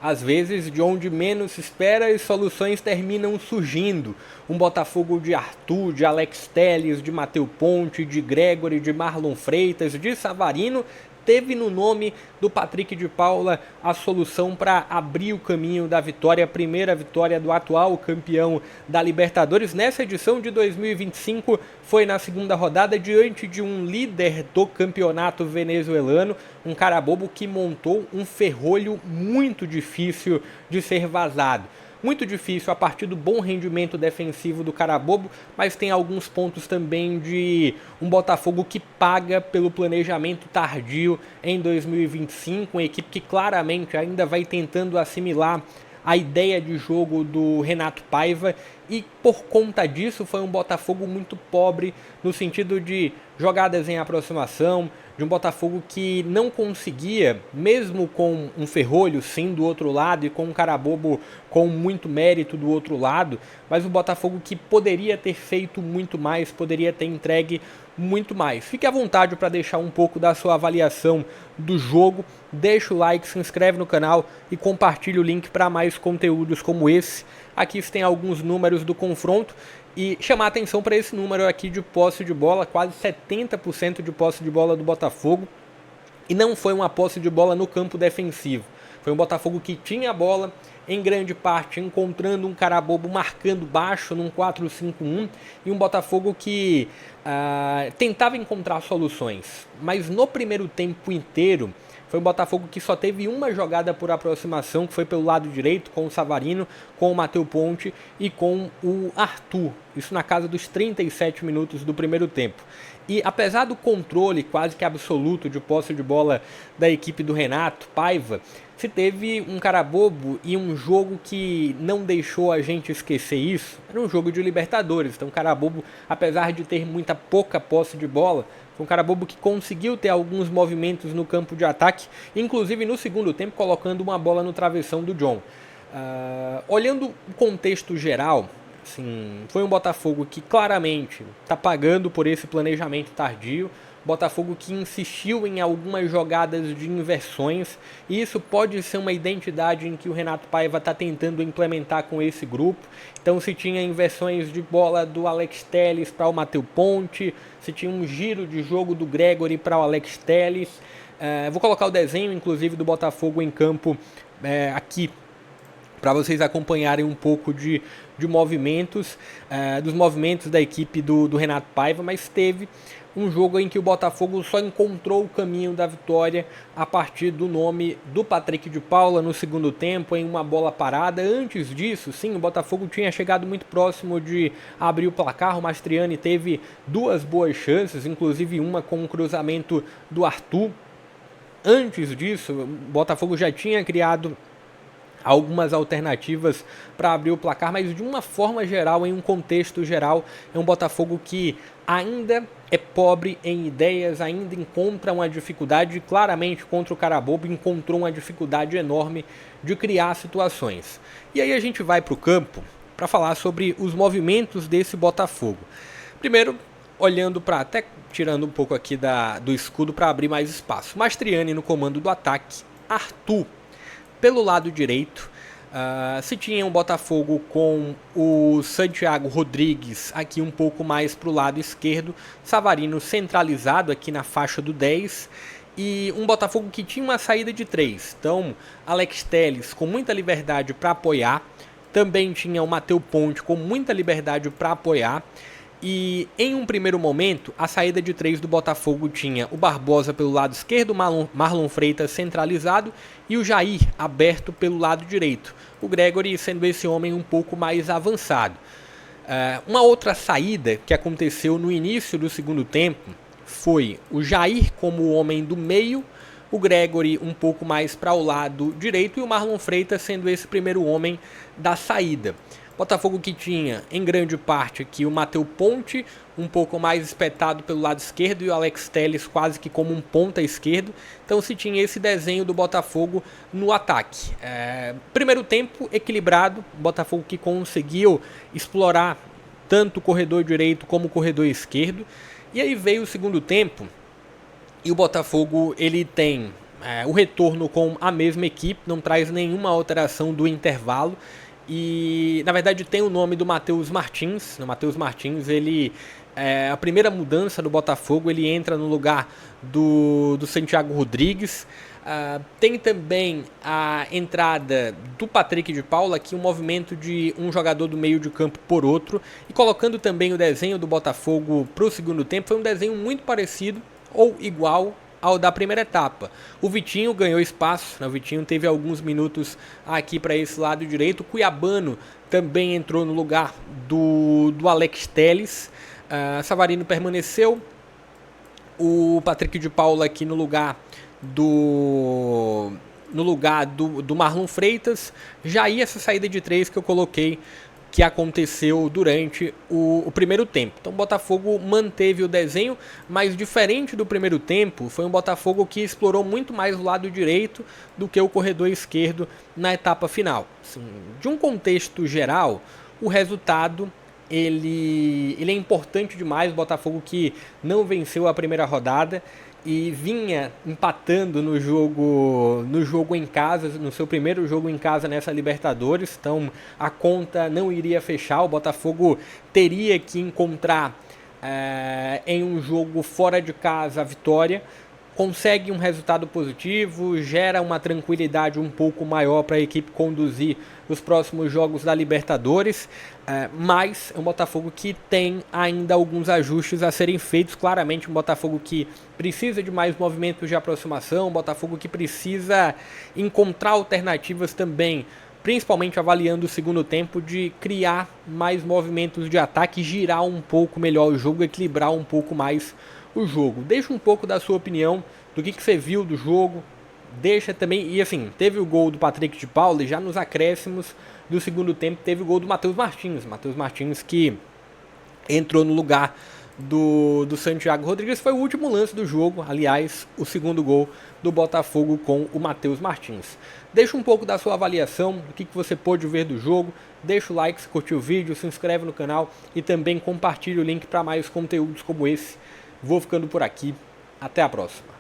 Às vezes, de onde menos se espera, as soluções terminam surgindo. Um Botafogo de Arthur, de Alex Telles, de Matheus Ponte, de Gregory, de Marlon Freitas, de Savarino, teve no nome do Patrick de Paula a solução para abrir o caminho da vitória, a primeira vitória do atual campeão da Libertadores. Nessa edição de 2025 foi na segunda rodada diante de um líder do campeonato venezuelano, um Carabobo que montou um ferrolho muito difícil de ser vazado. Muito difícil a partir do bom rendimento defensivo do Carabobo, mas tem alguns pontos também de um Botafogo que paga pelo planejamento tardio em 2025, uma equipe que claramente ainda vai tentando assimilar a ideia de jogo do Renato Paiva e por conta disso foi um Botafogo muito pobre no sentido de jogadas em aproximação, de um Botafogo que não conseguia, mesmo com um Ferrolho sim do outro lado e com um Carabobo com muito mérito do outro lado, mas um Botafogo que poderia ter feito muito mais, poderia ter entregue muito mais. Fique à vontade para deixar um pouco da sua avaliação do jogo, deixa o like, se inscreve no canal e compartilhe o link para mais conteúdos como esse. Aqui tem alguns números do confronto e chamar atenção para esse número aqui de posse de bola, quase 70% de posse de bola do Botafogo. E não foi uma posse de bola no campo defensivo. Foi um Botafogo que tinha a bola, em grande parte encontrando um Carabobo marcando baixo num 4-5-1 e um Botafogo que tentava encontrar soluções. Mas no primeiro tempo inteiro foi um Botafogo que só teve uma jogada por aproximação, que foi pelo lado direito, com o Savarino, com o Matheus Ponte e com o Arthur. Isso na casa dos 37 minutos do primeiro tempo. E apesar do controle quase que absoluto de posse de bola da equipe do Renato Paiva, se teve um Carabobo e um jogo que não deixou a gente esquecer isso. Era um jogo de Libertadores, então o Carabobo, apesar de ter pouca posse de bola, foi um Carabobo que conseguiu ter alguns movimentos no campo de ataque, inclusive no segundo tempo colocando uma bola no travessão do John. Olhando o contexto geral, assim, foi um Botafogo que claramente está pagando por esse planejamento tardio, Botafogo que insistiu em algumas jogadas de inversões, e isso pode ser uma identidade em que o Renato Paiva está tentando implementar com esse grupo. Então se tinha inversões de bola do Alex Telles para o Matheus Ponte, se tinha um giro de jogo do Gregory para o Alex Telles. Vou colocar o desenho inclusive do Botafogo em campo aqui, para vocês acompanharem um pouco de movimentos, dos movimentos da equipe do Renato Paiva, mas teve um jogo em que o Botafogo só encontrou o caminho da vitória a partir do nome do Patrick de Paula no segundo tempo, em uma bola parada. Antes disso, sim, o Botafogo tinha chegado muito próximo de abrir o placar, o Mastriani teve duas boas chances, inclusive uma com um cruzamento do Arthur. Antes disso, o Botafogo já tinha criado algumas alternativas para abrir o placar, mas de uma forma geral, em um contexto geral, é um Botafogo que ainda é pobre em ideias, ainda encontra uma dificuldade, claramente contra o Carabobo encontrou uma dificuldade enorme de criar situações. E aí a gente vai para o campo para falar sobre os movimentos desse Botafogo. Primeiro, olhando para, até tirando um pouco aqui do escudo para abrir mais espaço, Mastriani no comando do ataque, Arthur pelo lado direito, se tinha um Botafogo com o Santiago Rodrigues aqui um pouco mais para o lado esquerdo, Savarino centralizado aqui na faixa do 10 e um Botafogo que tinha uma saída de 3. Então, Alex Telles com muita liberdade para apoiar, também tinha o Matheus Ponte com muita liberdade para apoiar. E em um primeiro momento, a saída de 3 do Botafogo tinha o Barbosa pelo lado esquerdo, Marlon Freitas centralizado e o Jair aberto pelo lado direito. O Gregory sendo esse homem um pouco mais avançado. Uma outra saída que aconteceu no início do segundo tempo foi o Jair como o homem do meio, o Gregory um pouco mais para o lado direito e o Marlon Freitas sendo esse primeiro homem da saída. Botafogo que tinha, em grande parte, aqui o Matheus Ponte, um pouco mais espetado pelo lado esquerdo, e o Alex Telles quase que como um ponta esquerdo. Então se tinha esse desenho do Botafogo no ataque. Primeiro tempo equilibrado, Botafogo que conseguiu explorar tanto o corredor direito como o corredor esquerdo. E aí veio o segundo tempo, e o Botafogo ele tem o retorno com a mesma equipe, não traz nenhuma alteração do intervalo. E na verdade tem o nome do Matheus Martins. O Matheus Martins, ele a primeira mudança do Botafogo, ele entra no lugar do Santiago Rodrigues. Tem também a entrada do Patrick de Paula, aqui um movimento de um jogador do meio de campo por outro, e colocando também o desenho do Botafogo para o segundo tempo. Foi um desenho muito parecido ou igual ao da primeira etapa. O Vitinho ganhou espaço, né? O Vitinho teve alguns minutos aqui para esse lado direito. O Cuiabano também entrou no lugar do Alex Telles. Savarino permaneceu. O Patrick de Paula aqui no lugar do Marlon Freitas. Já aí essa saída de 3 que eu coloquei, que aconteceu durante o primeiro tempo. Então o Botafogo manteve o desenho, mas diferente do primeiro tempo, foi um Botafogo que explorou muito mais o lado direito do que o corredor esquerdo na etapa final. Assim, de um contexto geral, o resultado ele é importante demais. O Botafogo que não venceu a primeira rodada e vinha empatando no jogo em casa, no seu primeiro jogo em casa nessa Libertadores. Então a conta não iria fechar. O Botafogo teria que encontrar em um jogo fora de casa a vitória. Consegue um resultado positivo, gera uma tranquilidade um pouco maior para a equipe conduzir os próximos jogos da Libertadores, mas é um Botafogo que tem ainda alguns ajustes a serem feitos. Claramente um Botafogo que precisa de mais movimentos de aproximação, um Botafogo que precisa encontrar alternativas também, principalmente avaliando o segundo tempo, de criar mais movimentos de ataque, girar um pouco melhor o jogo, equilibrar um pouco mais o jogo. Deixa um pouco da sua opinião, do que você viu do jogo. Deixa também, e assim, teve o gol do Patrick de Paula e já nos acréscimos do segundo tempo teve o gol do Matheus Martins. Matheus Martins que entrou no lugar do Santiago Rodrigues. Foi o último lance do jogo, aliás, o segundo gol do Botafogo com o Matheus Martins. Deixa um pouco da sua avaliação, do que você pôde ver do jogo. Deixa o like se curtiu o vídeo, se inscreve no canal e também compartilha o link para mais conteúdos como esse. Vou ficando por aqui. Até a próxima.